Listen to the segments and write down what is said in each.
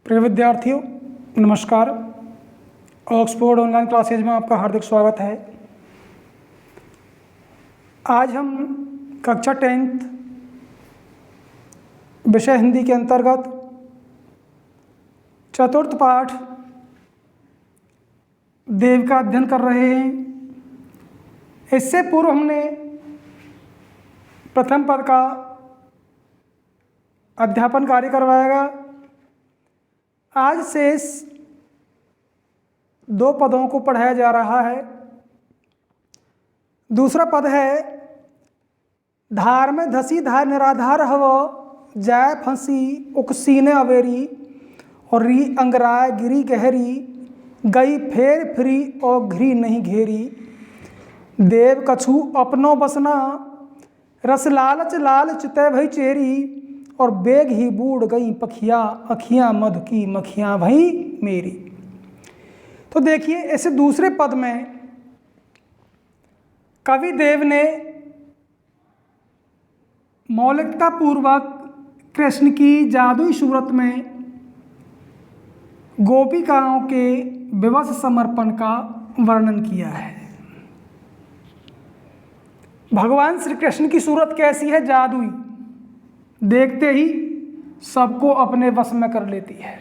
प्रिय विद्यार्थियों, नमस्कार। ऑक्सफोर्ड ऑनलाइन क्लासेज में आपका हार्दिक स्वागत है। आज हम कक्षा 10th विषय हिंदी के अंतर्गत चतुर्थ पाठ देव का अध्ययन कर रहे हैं। इससे पूर्व हमने प्रथम पद का अध्यापन कार्य करवाएगा। आज शेष 2 पदों को पढ़ाया जा रहा है। दूसरा पद है धार में धसी धार निराधार हव जाय फंसी उकसीने अवेरी और री अंगराय गिरी गहरी गई फेर फिरी और घिरी नहीं घेरी। देव कछु अपनो बसना रस लालच लाल चितय भई चेरी और बेग ही बूढ़ गई पखिया अखियाँ मधु की मखियाँ भई मेरी। तो देखिए, ऐसे दूसरे पद में कवि देव ने मौलिकता पूर्वक कृष्ण की जादुई सूरत में गोपिकाओं के विवश समर्पण का वर्णन किया है। भगवान श्री कृष्ण की सूरत कैसी है? जादुई, देखते ही सबको अपने वश में कर लेती है।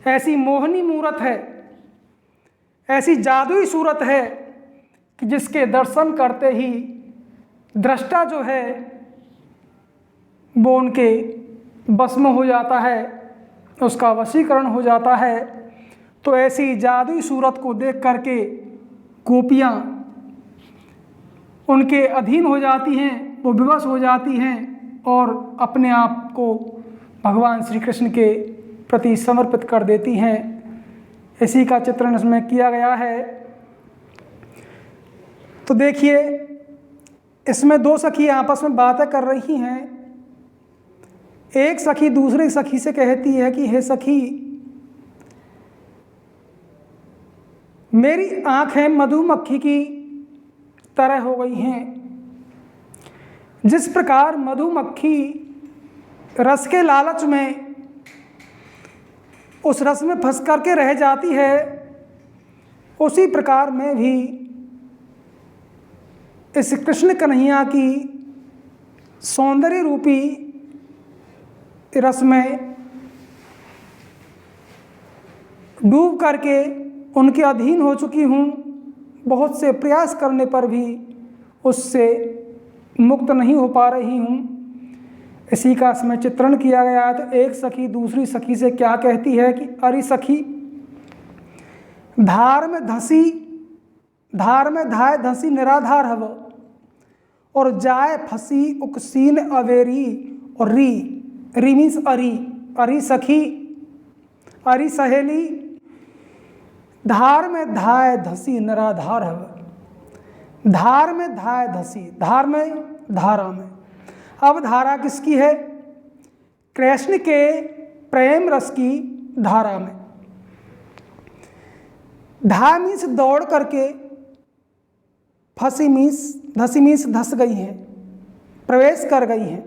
ऐसी मोहनी मूरत है, ऐसी जादुई सूरत है कि जिसके दर्शन करते ही दृष्टा जो है वो उनके बस में हो जाता है, उसका वशीकरण हो जाता है। तो ऐसी जादुई सूरत को देख करके गोपियाँ उनके अधीन हो जाती हैं, वो विवश हो जाती हैं और अपने आप को भगवान श्री कृष्ण के प्रति समर्पित कर देती हैं। इसी का चित्रण इसमें किया गया है। तो देखिए, इसमें 2 सखी आपस में बातें कर रही हैं। एक सखी दूसरी सखी से कहती है कि हे सखी, मेरी आंखें मधुमक्खी की तरह हो गई हैं। जिस प्रकार मधुमक्खी रस के लालच में उस रस में फंस करके रह जाती है, उसी प्रकार मैं भी इस कृष्ण कन्हैया की सौंदर्य रूपी रस में डूब करके उनके अधीन हो चुकी हूँ। बहुत से प्रयास करने पर भी उससे मुक्त नहीं हो पा रही हूँ। इसी का इसमें चित्रण किया गया है। तो एक सखी दूसरी सखी से क्या कहती है कि अरे सखी, धार में धाय धसी निराधार हव और जाय फंसी उकसीन अवेरी और री मीन्स अरी सखी, अरी सहेली, धार में धाय धसी निराधार हव। धार में धाय धसी, धार में धारा में। अब धारा किसकी है? कृष्ण के प्रेम रस की धारा में। धा मीन्स दौड़ करके, फंसी मीन्स धसी मीन्स धस गई हैं, प्रवेश कर गई हैं।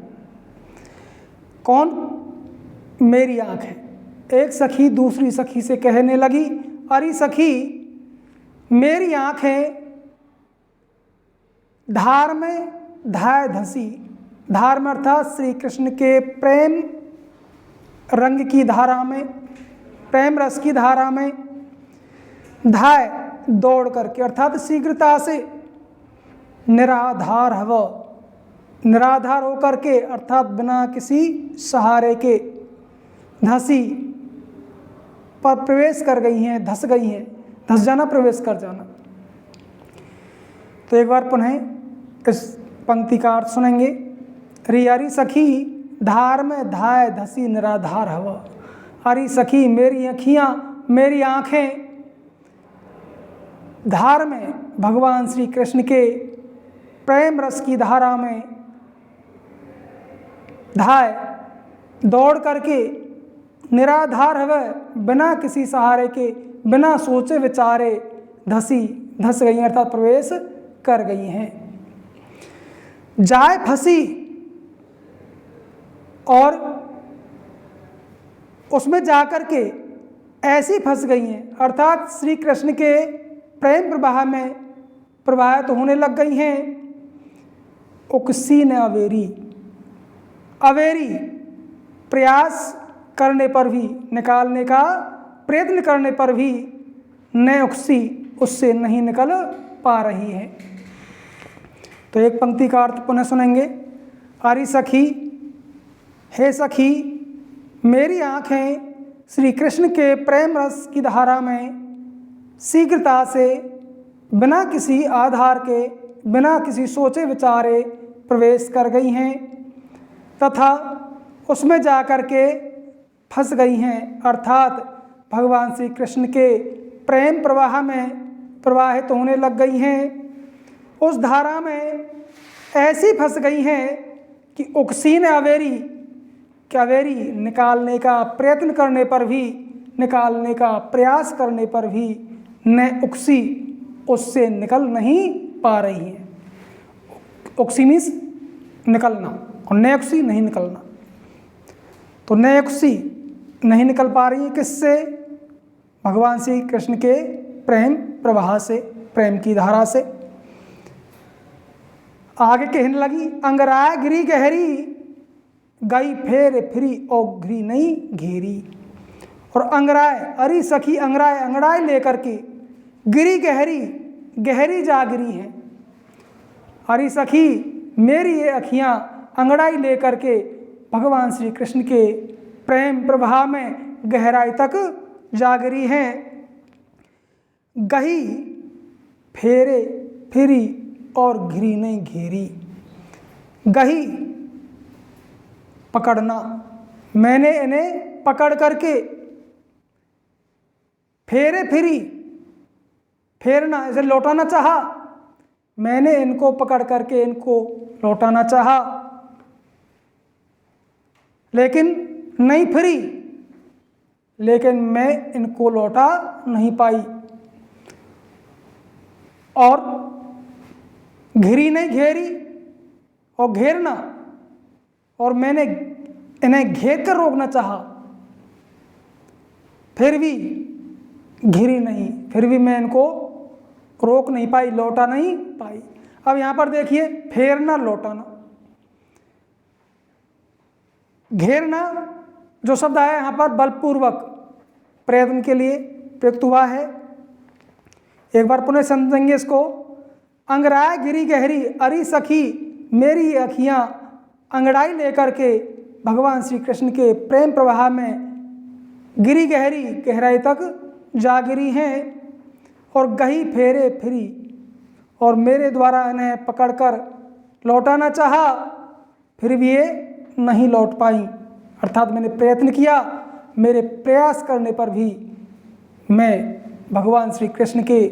कौन? मेरी आँख है। एक सखी दूसरी सखी से कहने लगी, अरे सखी, मेरी आँखें धार में धाय धसी, धार में अर्थात श्री कृष्ण के प्रेम रंग की धारा में, प्रेम रस की धारा में, धाय दौड़ करके अर्थात शीघ्रता से, निराधार हव, निराधार होकर के अर्थात बिना किसी सहारे के, धसी पर प्रवेश कर गई हैं, धस गई हैं। धस जाना, प्रवेश कर जाना। तो एक बार पुनः इस पंक्ति का अर्थ सुनेंगे। अरी सखी, धार में धाय धसी निराधार हव। अरे सखी, मेरी अखियाँ, मेरी आँखें धार में, भगवान श्री कृष्ण के प्रेम रस की धारा में धाय दौड़ करके निराधार हव, बिना किसी सहारे के, बिना सोचे विचारे धस गई हैं अर्थात प्रवेश कर गई हैं। जाय फंसी और उसमें जाकर के ऐसी फंस गई हैं, अर्थात श्री कृष्ण के प्रेम प्रवाह में प्रवाहित होने लग गई हैं। उकसी न अवेरी, अवेरी प्रयास करने पर भी, निकालने का प्रयत्न करने पर भी न उकसी, उससे नहीं निकल पा रही है। तो एक पंक्ति का अर्थ पुनः सुनेंगे। अरे सखी, हे सखी, मेरी आँखें श्री कृष्ण के प्रेम रस की धारा में शीघ्रता से, बिना किसी आधार के, बिना किसी सोचे विचारे प्रवेश कर गई हैं तथा उसमें जाकर के फंस गई हैं, अर्थात भगवान श्री कृष्ण के प्रेम प्रवाह में प्रवाहित होने लग गई हैं। उस धारा में ऐसी फंस गई हैं कि उकसी न अवेरी, कि अवेरी निकालने का प्रयत्न करने पर भी, निकालने का प्रयास करने पर भी न उकसी, उससे निकल नहीं पा रही है। उकसी मीन्स निकलना और न उकसी नहीं निकलना। तो न उकसी नहीं निकल पा रही है किससे? भगवान श्री कृष्ण के प्रेम प्रवाह से, प्रेम की धारा से। आगे कहने लगी, अंगराय गिरी गहरी, गई फेर फिरी और घिरी नहीं घेरी। और अंगराय, अरी सखी अंगराय, अंगड़ाई लेकर के गिरी गहरी, गहरी जा गिरी हैं। अरी सखी, मेरी ये अखियाँ अंगड़ाई लेकर के भगवान श्री कृष्ण के प्रेम प्रवाह में गहराई तक जा गिरी हैं। गही फेरे फिरी और घिरी नहीं घेरी। गही पकड़ना, मैंने इन्हें पकड़ करके, फेरे फिरी, फेरना इसे लौटाना चाहा, मैंने इनको पकड़ करके इनको लौटाना चाहा, लेकिन नहीं फिरी, लेकिन मैं इनको लौटा नहीं पाई। और घिरी नहीं घेरी, और घेरना, और मैंने इन्हें घेर कर रोकना चाहा, फिर भी घिरी नहीं, फिर भी मैं इनको रोक नहीं पाई, लौटा नहीं पाई। अब यहाँ पर देखिए, फेरना, लौटाना, घेरना जो शब्द आया यहाँ पर बलपूर्वक प्रयत्न के लिए प्रयुक्त हुआ है। एक बार पुनः समझेंगे इसको। अंगराय गिरी गहरी, अरी सखी मेरी अखियाँ अंगड़ाई लेकर के भगवान श्री कृष्ण के प्रेम प्रवाह में गिरी गहरी, गहराई तक जा गिरी हैं। और गही फेरे फिरी, और मेरे द्वारा इन्हें पकड़कर लौटाना चाहा, फिर भी ये नहीं लौट पाई। अर्थात मैंने प्रयत्न किया, मेरे प्रयास करने पर भी मैं भगवान श्री कृष्ण के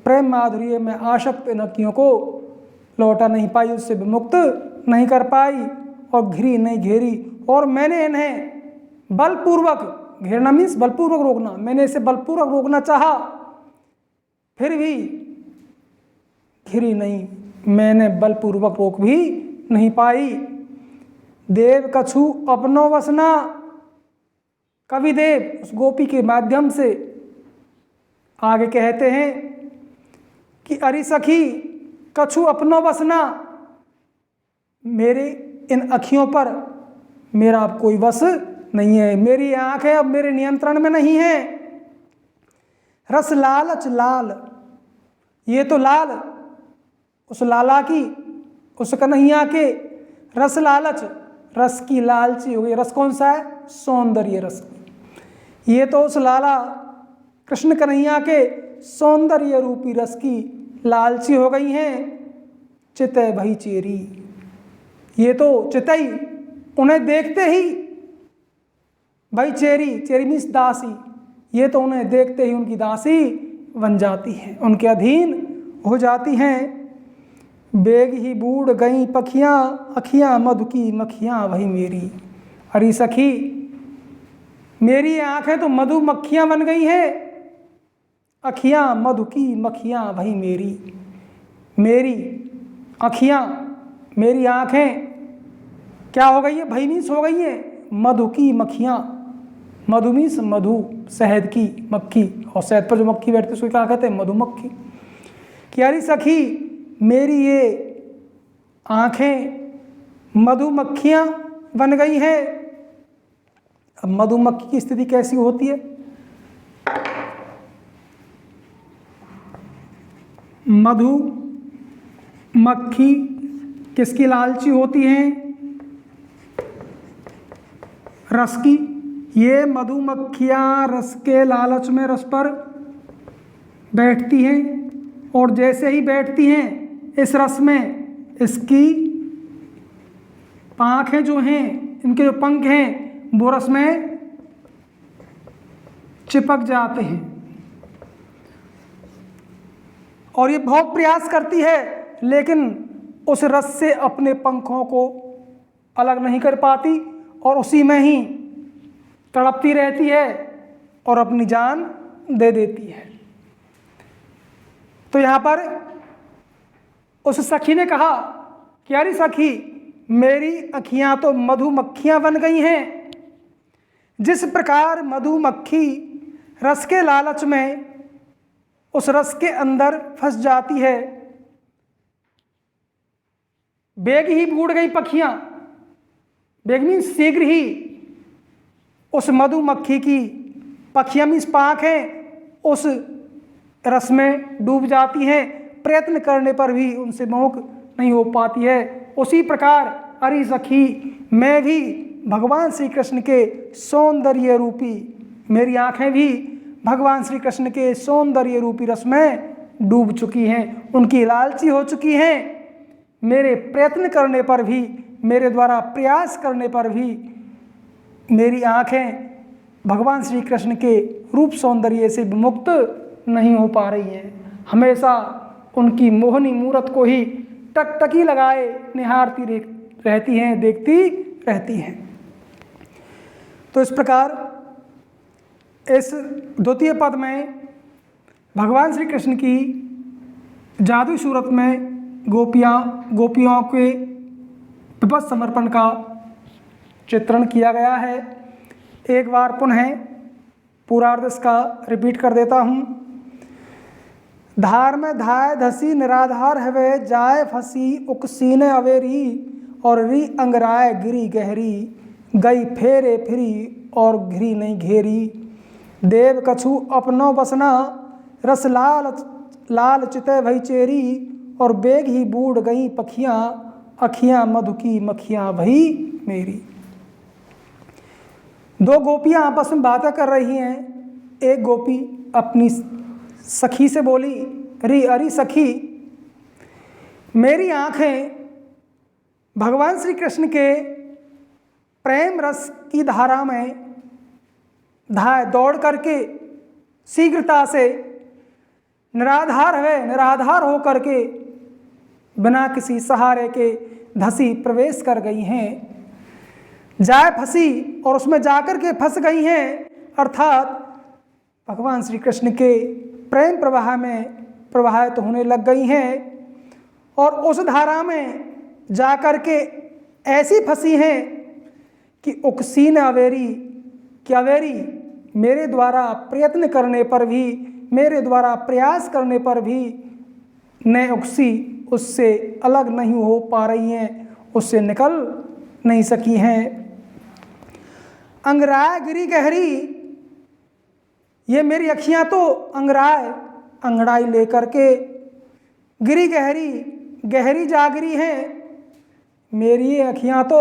प्रेम माधुर्य में आसक्त इन अखियों को लौटा नहीं पाई, उससे विमुक्त नहीं कर पाई, और घिरी नहीं घेरी। और मैंने इन्हें बलपूर्वक, घेरना मीन्स बलपूर्वक रोकना, मैंने इसे बलपूर्वक रोकना चाहा, फिर भी घिरी नहीं, मैंने बलपूर्वक रोक भी नहीं पाई। देव कछु अपनो वसना, कवि देव उस गोपी के माध्यम से आगे कहते हैं कि अरे सखी कछु अपनो वसना, मेरे इन अखियों पर मेरा अब कोई वश नहीं है, मेरी आँखें अब मेरे नियंत्रण में नहीं है। रस लालच लाल, ये तो लाल उस लाला की, उस कन्हैया के रस लालच, रस की लालची हो गई। रस कौन सा है? सौंदर्य रस। ये तो उस लाला कृष्ण कन्हैया के सौंदर्य रूपी रस की लालची हो गई हैं। चितय भई चेरी, ये तो चितई, उन्हें देखते ही भाई चेरी, चेरी मीन्स दासी, ये तो उन्हें देखते ही उनकी दासी बन जाती हैं, उनके अधीन हो जाती हैं। बेग ही बूढ़ गई पखियाँ, अखियाँ मधु की मक्खियाँ वही मेरी। अरे सखी मेरी आँखें तो मधु मक्खियाँ बन गई हैं, अखियाँ मधु की मक्खियाँ वही मेरी। मेरी अखियाँ, मेरी आँखें क्या हो गई है? भई मीन्स हो गई हैं मधु की मक्खियाँ, मधु मीन्स मधु, शहद की मक्खी, और शहद पर जो मक्खी बैठती है उसको क्या कहते हैं? मधुमक्खी। कि अरे सखी मेरी ये आँखें मधुमक्खियाँ बन गई हैं। अब मधुमक्खी की स्थिति कैसी होती है? मधुमक्खी किसकी लालची होती हैं? रस की। ये मधुमक्खियाँ रस के लालच में रस पर बैठती हैं, और जैसे ही बैठती हैं इस रस में, इसकी पाँखें जो हैं, इनके जो पंख हैं, वो रस में चिपक जाते हैं, और ये बहुत प्रयास करती है लेकिन उस रस से अपने पंखों को अलग नहीं कर पाती, और उसी में ही तड़पती रहती है और अपनी जान दे देती है। तो यहाँ पर उस सखी ने कहा कि अरे सखी मेरी अखियाँ तो मधुमक्खियाँ बन गई हैं। जिस प्रकार मधुमक्खी रस के लालच में उस रस के अंदर फंस जाती है, बेग ही बूढ़ गई पखियाँ, बेग मीन्स शीघ्र ही उस मधुमक्खी की पखियाँ मीन्स पाँख हैं उस रस में डूब जाती हैं, प्रयत्न करने पर भी उनसे मोक्ष नहीं हो पाती है। उसी प्रकार अरे सखी मैं भी भगवान श्री कृष्ण के सौंदर्य रूपी, मेरी आँखें भी भगवान श्री कृष्ण के सौंदर्य रूपी रस में डूब चुकी हैं, उनकी लालची हो चुकी हैं। मेरे प्रयत्न करने पर भी, मेरे द्वारा प्रयास करने पर भी मेरी आँखें भगवान श्री कृष्ण के रूप सौंदर्य से विमुक्त नहीं हो पा रही हैं। हमेशा उनकी मोहनी मूरत को ही टकटकी लगाए निहारती रहती हैं, देखती रहती हैं। तो इस प्रकार इस द्वितीय पद में भगवान श्री कृष्ण की जादुई सूरत में गोपियों के विपद समर्पण का चित्रण किया गया है। एक बार पुनः पूर्वार्ध इसका रिपीट कर देता हूँ। धार में धाय धसी निराधार हवे, जाय फंसी उकसीने अवेरी, और री अंगराय गिरी गहरी, गई फेरे फिरी और घिरी नहीं घेरी। देव कछु अपनो बसना, रस लाल चिते भई चेरी, और बेग ही बूढ़ गई पखियाँ, अखियाँ मधु की मखियाँ भई मेरी। दो गोपियाँ आपस में बातें कर रही हैं। एक गोपी अपनी सखी से बोली, अरे सखी मेरी आँखें भगवान श्री कृष्ण के प्रेम रस की धारा में दौड़ करके शीघ्रता से निराधार हो करके बिना किसी सहारे के धसी प्रवेश कर गई हैं। जाए फंसी और उसमें जाकर के फंस गई हैं, अर्थात भगवान श्री कृष्ण के प्रेम प्रवाह में प्रवाहित होने लग गई हैं, और उस धारा में जाकर के ऐसी फंसी हैं कि उकसी न अवेरी, कि अवेरी मेरे द्वारा प्रयत्न करने पर भी, मेरे द्वारा प्रयास करने पर भी न उकसी, उससे अलग नहीं हो पा रही हैं, उससे निकल नहीं सकी हैं। अंगराय गिरी गहरी, ये मेरी अखियाँ तो अंगड़ाई लेकर के गिरी गहरी जागरी हैं। मेरी अखियाँ तो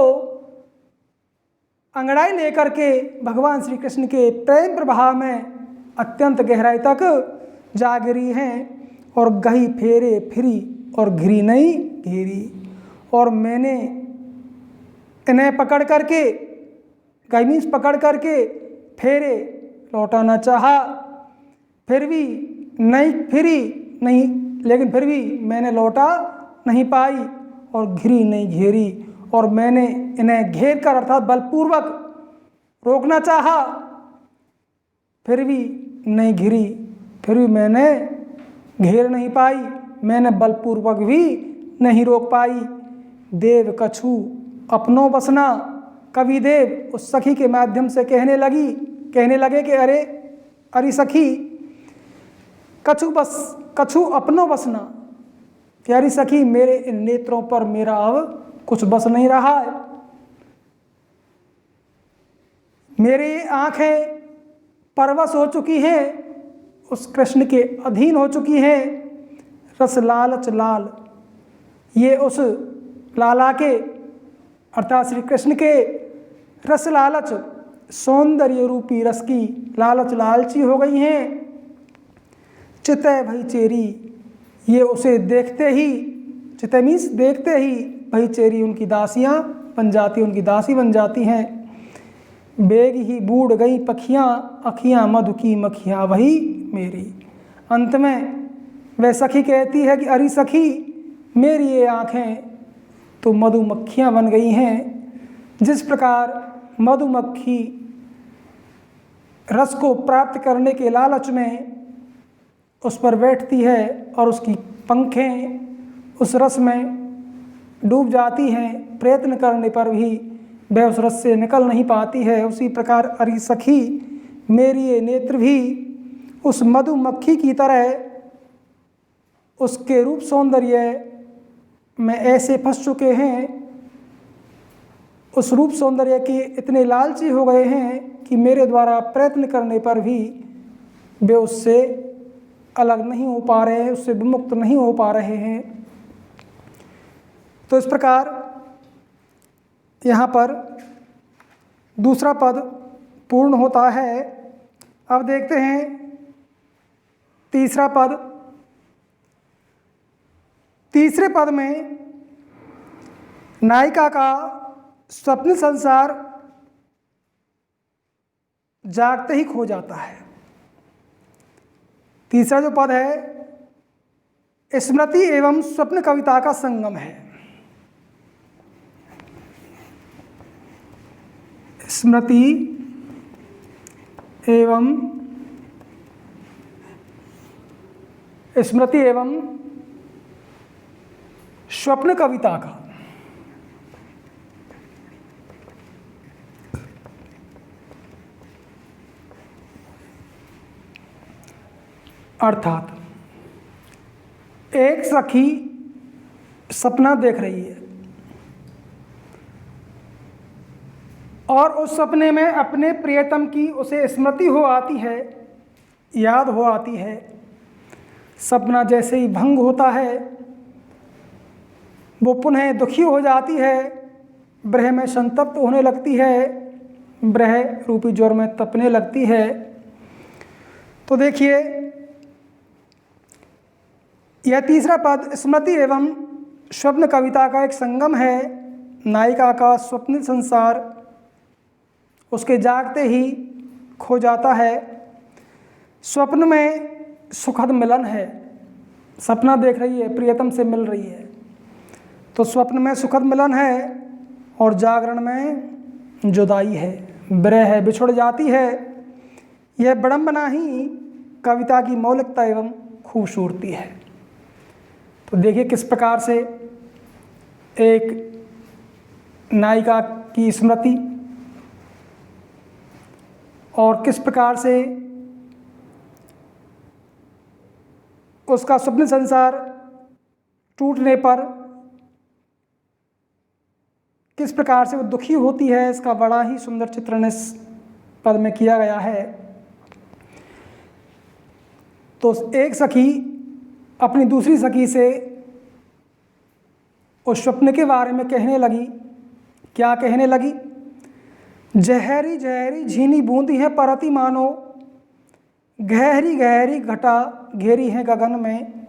अंगड़ाई लेकर के भगवान श्री कृष्ण के प्रेम प्रवाह में अत्यंत गहराई तक जागरी हैं, और गही फेरे फिरी और घिरी नहीं घेरी। और मैंने इन्हें पकड़ करके, गही मीन्स पकड़ करके फेरे लौटाना चाहा, फिर भी नहीं फिरी नहीं, लेकिन फिर भी मैंने लौटा नहीं पाई, और घिरी नहीं घेरी। और मैंने इन्हें घेर कर अर्थात बलपूर्वक रोकना चाहा, फिर भी नहीं घिरी, फिर भी मैंने घेर नहीं पाई, मैंने बलपूर्वक भी नहीं रोक पाई। देव कछु अपनो बसना, कवि देव उस सखी के माध्यम से कहने लगी कहने लगे कि अरे अरे सखी कछु अपनो बसना, प्यारी सखी मेरे इन नेत्रों पर मेरा अब कुछ बस नहीं रहा है, मेरी आंखें परवश हो चुकी हैं, उस कृष्ण के अधीन हो चुकी हैं। रस लालच लाल, ये उस लाला के अर्थात श्री कृष्ण के रस लालच सौंदर्य रूपी रस की लालच लालची हो गई हैं। चितय भई चेरी, ये उसे देखते ही, चितय मीन्स देखते ही, भई चेरी उनकी दासियां बन जाती, उनकी दासी बन जाती हैं। बेग ही बूढ़ गई पखियां, अखियां मधु की मखियां वही मेरी। अंत में वह सखी कहती है कि अरे सखी मेरी ये आँखें तो मधुमक्खियाँ बन गई हैं। जिस प्रकार मधुमक्खी रस को प्राप्त करने के लालच में उस पर बैठती है और उसकी पंखें उस रस में डूब जाती हैं, प्रयत्न करने पर भी वह उस रस से निकल नहीं पाती है, उसी प्रकार अरे सखी मेरी ये नेत्र भी उस मधुमक्खी की तरह उसके रूप सौंदर्य में ऐसे फंस चुके हैं, उस रूप सौंदर्य के इतने लालची हो गए हैं कि मेरे द्वारा प्रयत्न करने पर भी वे उससे अलग नहीं हो पा रहे हैं, उससे विमुक्त नहीं हो पा रहे हैं। तो इस प्रकार यहाँ पर दूसरा पद पूर्ण होता है। अब देखते हैं तीसरा पद। तीसरे पद में नायिका का स्वप्न संसार जागते ही खो जाता है। तीसरा जो पद है स्मृति एवं स्वप्न कविता का संगम है। स्मृति एवं स्वप्न कविता का अर्थात एक सखी सपना देख रही है और उस सपने में अपने प्रियतम की उसे स्मृति हो आती है, याद हो आती है। सपना जैसे ही भंग होता है वो पुनः दुखी हो जाती है, ब्रह में संतप्त होने लगती है, ब्रह रूपी ज्वर में तपने लगती है। तो देखिए यह तीसरा पद स्मृति एवं स्वप्न कविता का एक संगम है। नायिका का स्वप्न संसार उसके जागते ही खो जाता है। स्वप्न में सुखद मिलन है, सपना देख रही है, प्रियतम से मिल रही है, तो स्वप्न में सुखद मिलन है और जागरण में जुदाई है, विरह है, बिछुड़ जाती है। यह विडंबना ही कविता की मौलिकता एवं खूबसूरती है। तो देखिए किस प्रकार से एक नायिका की स्मृति और किस प्रकार से उसका स्वप्न संसार टूटने पर किस प्रकार से वो दुखी होती है, इसका बड़ा ही सुंदर चित्रण इस पद में किया गया है। तो एक सखी अपनी दूसरी सखी से उस स्वप्न के बारे में कहने लगी। क्या कहने लगी? जहरी जहरी झीनी बूंदी है परती मानो, गहरी गहरी घटा घेरी है गगन में।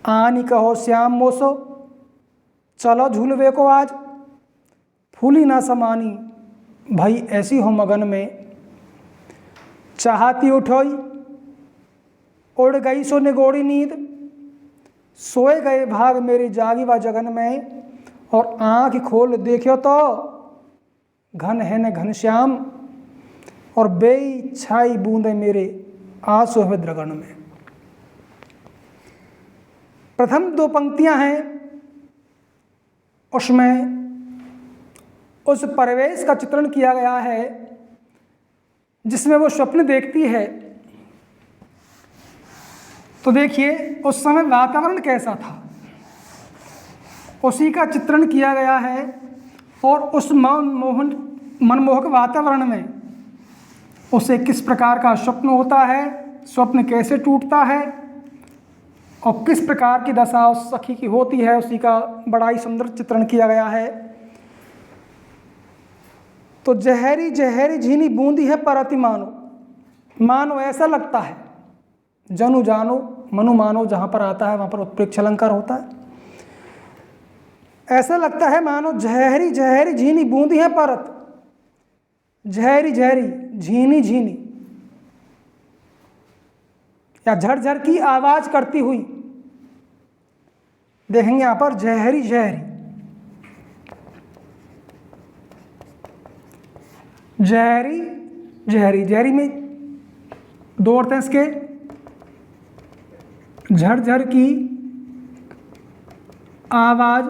आनी कहो श्याम मोसो, चलो झूलवे को आज, फूली ना समानी भाई ऐसी हो मगन में। चाहती उठोई उड़ गई सो निगोड़ी नींद, सोए गए भाग मेरी जागी व जगन में। और आँख खोल देखियो तो घन है न घनश्याम, और बेई छाई बूंदे मेरे आंसू है द्रगन में। प्रथम दो पंक्तियां हैं, उसमें उस परिवेश का चित्रण किया गया है जिसमें वो स्वप्न देखती है। तो देखिए उस समय वातावरण कैसा था, उसी का चित्रण किया गया है। और उस मनमोहक वातावरण में उसे किस प्रकार का स्वप्न होता है, स्वप्न कैसे टूटता है और किस प्रकार की दशा उस सखी की होती है, उसी का बड़ा ही सुंदर चित्रण किया गया है। तो जहरी जहरी झीनी बूंदी है परति मानो, मानो ऐसा लगता है, जनु जानो मनु मानो जहाँ पर आता है वहाँ पर उत्प्रेक्ष अलंकार होता है। ऐसा लगता है मानो जहरी जहरी झीनी बूंदी है परत, जहरी जहरी झीनी झीनी या झरझर की आवाज करती हुई, देखेंगे यहाँ पर जहरी जहरी, जहरी जहरी, जहरी में दो अर्थ हैं इसके, झरझर की आवाज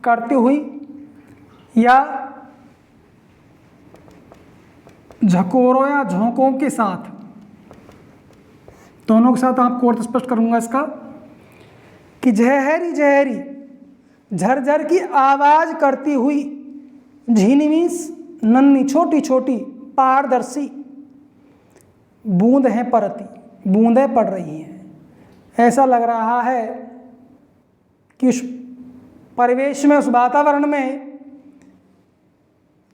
करती हुई या झकोरों या झोंकों के साथ, दोनों के साथ आपको अर्थ स्पष्ट करूंगा इसका कि जहरी जहरी झरझर की आवाज करती हुई, झीनी मीन्स नन्ही छोटी छोटी पारदर्शी बूंद हैं परती, बूंदें पड़ रही हैं। ऐसा लग रहा है कि उस परिवेश में, उस वातावरण में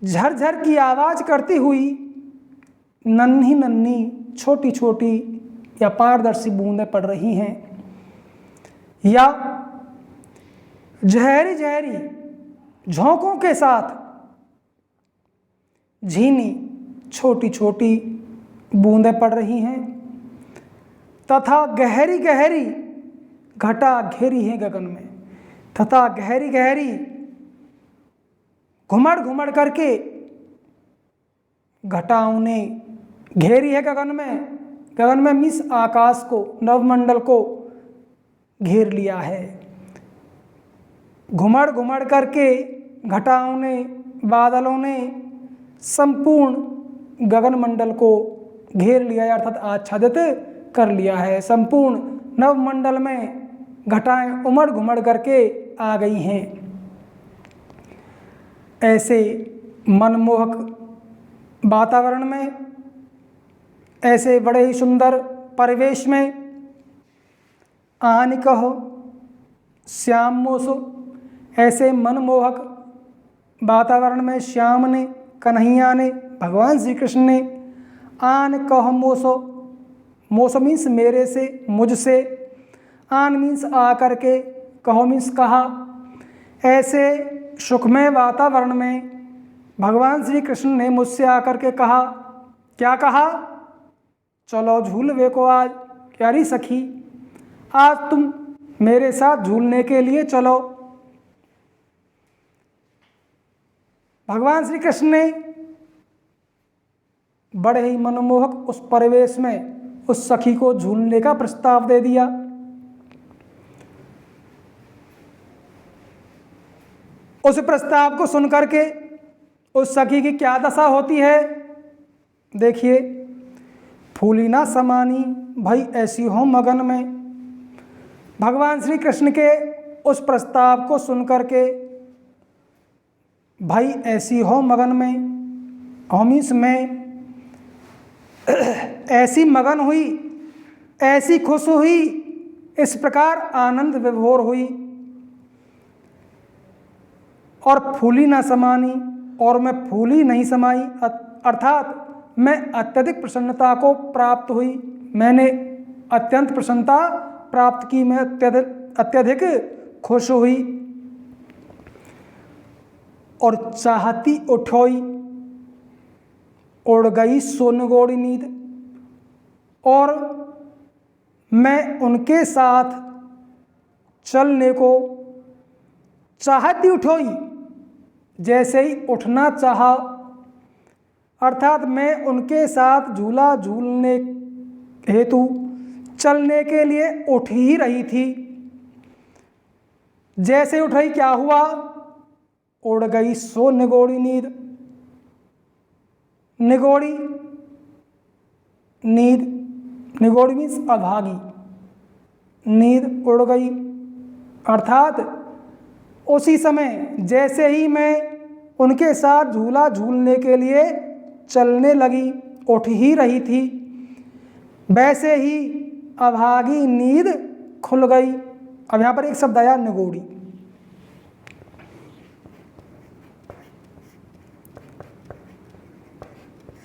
झरझर की आवाज करती हुई नन्ही नन्ही छोटी छोटी या पारदर्शी बूंदें पड़ रही हैं, या जहरी जहरी झोंकों के साथ झीनी छोटी छोटी बूंदें पड़ रही हैं, तथा गहरी गहरी घटा घेरी है गगन में, तथा गहरी गहरी घुमड़ घुमड़ करके घटाओं ने घेरी है गगन में। गगन में मीन्स आकाश को, नवमंडल को घेर लिया है। घुमड़ घुमड़ करके घटाओं ने, बादलों ने संपूर्ण गगन मंडल को घेर लिया है, अर्थात आच्छादित कर लिया है। संपूर्ण नवमंडल में घटाएं उमड़ घुमड़ करके आ गई हैं। ऐसे मनमोहक वातावरण में, ऐसे बड़े ही सुंदर परिवेश में आन कहो श्याम मोसो, ऐसे मनमोहक वातावरण में श्याम ने, कन्हैया ने, भगवान श्री कृष्ण ने आन कहो मोसो, मोसो मीन्स मेरे से, मुझसे, आन मीन्स आ करके, कहो मीन्स कहा, ऐसे सुखमय वातावरण में भगवान श्री कृष्ण ने मुझसे आकर के कहा। क्या कहा? चलो झूलवे को आज, प्यारी सखी आज तुम मेरे साथ झूलने के लिए चलो। भगवान श्री कृष्ण ने बड़े ही मनमोहक उस परिवेश में उस सखी को झूलने का प्रस्ताव दे दिया। उस प्रस्ताव को सुनकर के उस सखी की क्या दशा होती है, देखिए। फूली ना समानी भाई ऐसी हो मगन में, भगवान श्री कृष्ण के उस प्रस्ताव को सुनकर के भाई ऐसी हो मगन में, होमीस में ऐसी मगन हुई, ऐसी खुश हुई, इस प्रकार आनंद विभोर हुई। और फूली ना समानी, और मैं फूली नहीं समाई, अर्थात मैं अत्यधिक प्रसन्नता को प्राप्त हुई, मैंने अत्यंत प्रसन्नता प्राप्त की, मैं अत्यधिक खुश हुई। और चाहती उठोई, उड़ गई सोनगोड़ी नींद, और मैं उनके साथ चलने को चाहती उठोई, जैसे ही उठना चाहा, अर्थात मैं उनके साथ झूला झूलने हेतु चलने के लिए उठ ही रही थी। जैसे उठ रही क्या हुआ? उड़ गई सो निगोड़ी नींद। निगोड़ी नींद, निगोड़ी मीन्स अभागी, नींद उड़ गई। अर्थात उसी समय जैसे ही मैं उनके साथ झूला झूलने के लिए चलने लगी, उठ ही रही थी, वैसे ही अभागी नींद खुल गई। अब यहाँ पर एक शब्द आया निगोड़ी।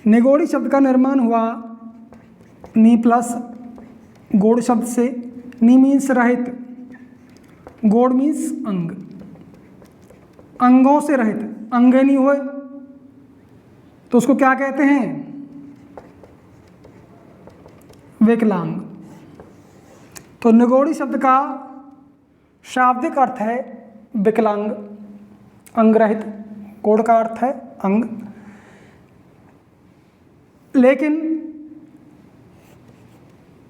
निगोड़ी शब्द का निर्माण हुआ नी प्लस गोड़ शब्द से। नी मीन्स रहित, गोड़ मीन्स अंग, अंगों से रहित, अंग नहीं हुए तो उसको क्या कहते हैं? विकलांग। तो निगोड़ी शब्द का शाब्दिक अर्थ है विकलांग, अंग रहित, गोड़ का अर्थ है अंग। लेकिन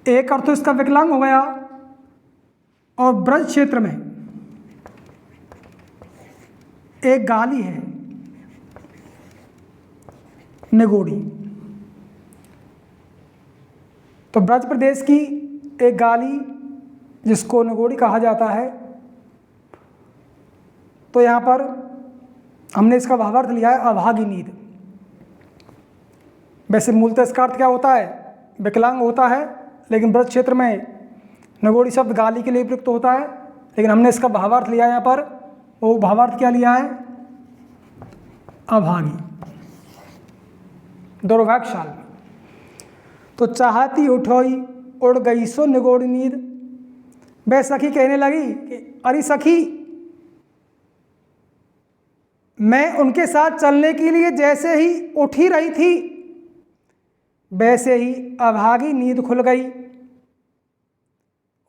एक अर्थ तो इसका विकलांग हो गया, और ब्रज क्षेत्र में एक गाली है निगोड़ी। तो ब्रज प्रदेश की एक गाली जिसको निगोड़ी कहा जाता है, तो यहाँ पर हमने इसका भावार्थ लिया है अभागी नींद। वैसे मूलतः इसका अर्थ क्या होता है? विकलांग होता है, लेकिन ब्रज क्षेत्र में निगोड़ी शब्द गाली के लिए प्रयुक्त होता है। लेकिन हमने इसका भावार्थ लिया यहाँ पर, वो भावार्थ क्या लिया है? अभागी, दुर्भाग्यशाली। तो चाहती उठोई उड़ गई सो निगोड़ी नींद। वह सखी कहने लगी कि अरे सखी, मैं उनके साथ चलने के लिए जैसे ही उठ ही रही थी, वैसे ही अभागी नींद खुल गई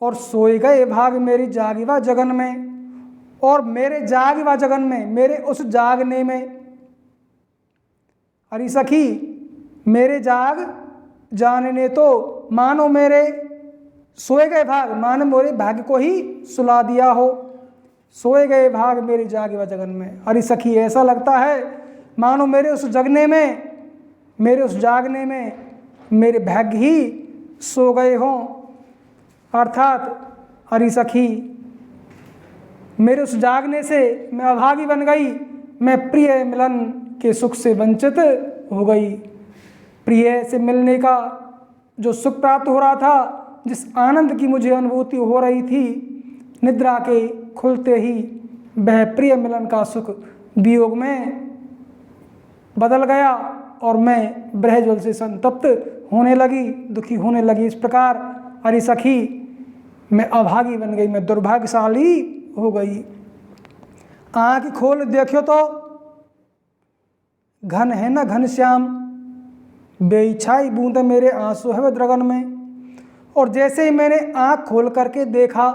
और सोए गए भाग मेरी जागिवा जगन में। और मेरे जागिवा जगन में, मेरे उस जागने में, अरे सखी मेरे जाग जानने तो मानो मेरे सोए गए भाग, मानो मेरे भाग्य को ही सुला दिया हो। सोए गए भाग मेरी जागिवा जगन में। अरे सखी ऐसा लगता है मानो मेरे उस जगने में, मेरे उस जागने में मेरे भाग्य ही सो गए हों। अर्थात अरे सखी मेरे उस जागने से मैं अभागी बन गई, मैं प्रिय मिलन के सुख से वंचित हो गई। प्रिय से मिलने का जो सुख प्राप्त हो रहा था, जिस आनंद की मुझे अनुभूति हो रही थी, निद्रा के खुलते ही वह प्रिय मिलन का सुख वियोग में बदल गया और मैं ब्रह्मजल से संतप्त होने लगी, दुखी होने लगी। इस प्रकार अरे सखी मैं अभागी बन गई, मैं दुर्भाग्यशाली हो गई। आँख खोल देखियो तो घन है न घनश्याम, बेइच्छाई बूंद मेरे आंसू है द्रगन में। और जैसे ही मैंने आँख खोल करके देखा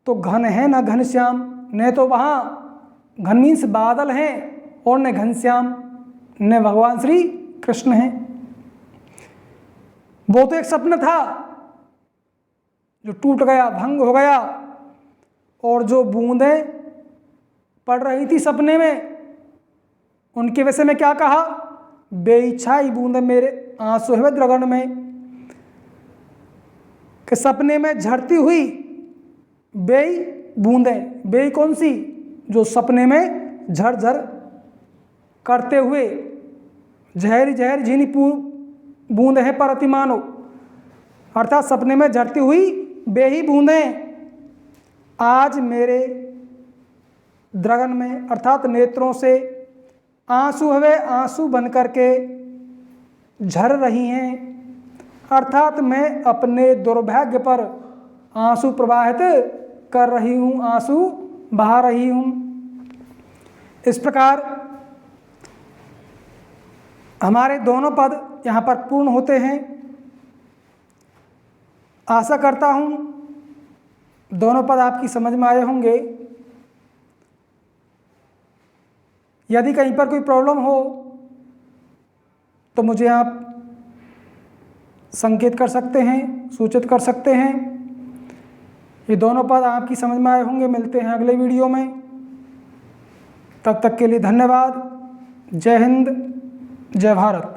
तो घन है न घनश्याम, न तो वहाँ घन मीन्स बादल हैं और न घनश्याम, न भगवान श्री कृष्ण हैं। वो तो एक स्वप्न था जो टूट गया, भंग हो गया। और जो बूंदें पड़ रही थी सपने में, उनके वजह से मैं क्या कहा? बेइच्छाई बूंदें मेरे आंसू है द्रगन में। कि सपने में झड़ती हुई बेई बूंदें, बेई कौन सी? जो सपने में झरझर करते हुए जहरी जहर झीनी बूंद है परति मानो। अर्थात सपने में झड़ती हुई बेही बूंदें आज मेरे द्रगन में, अर्थात नेत्रों से आंसू हवे आंसू बन करके झर रही हैं। अर्थात मैं अपने दुर्भाग्य पर आंसू प्रवाहित कर रही हूँ, आंसू बहा रही हूँ। इस प्रकार हमारे दोनों पद यहाँ पर पूर्ण होते हैं। आशा करता हूँ दोनों पद आपकी समझ में आए होंगे। यदि कहीं पर कोई प्रॉब्लम हो तो मुझे आप संकेत कर सकते हैं, सूचित कर सकते हैं। ये दोनों पद आपकी समझ में आए होंगे। मिलते हैं अगले वीडियो में, तब तक के लिए धन्यवाद। जय हिंद, जय भारत।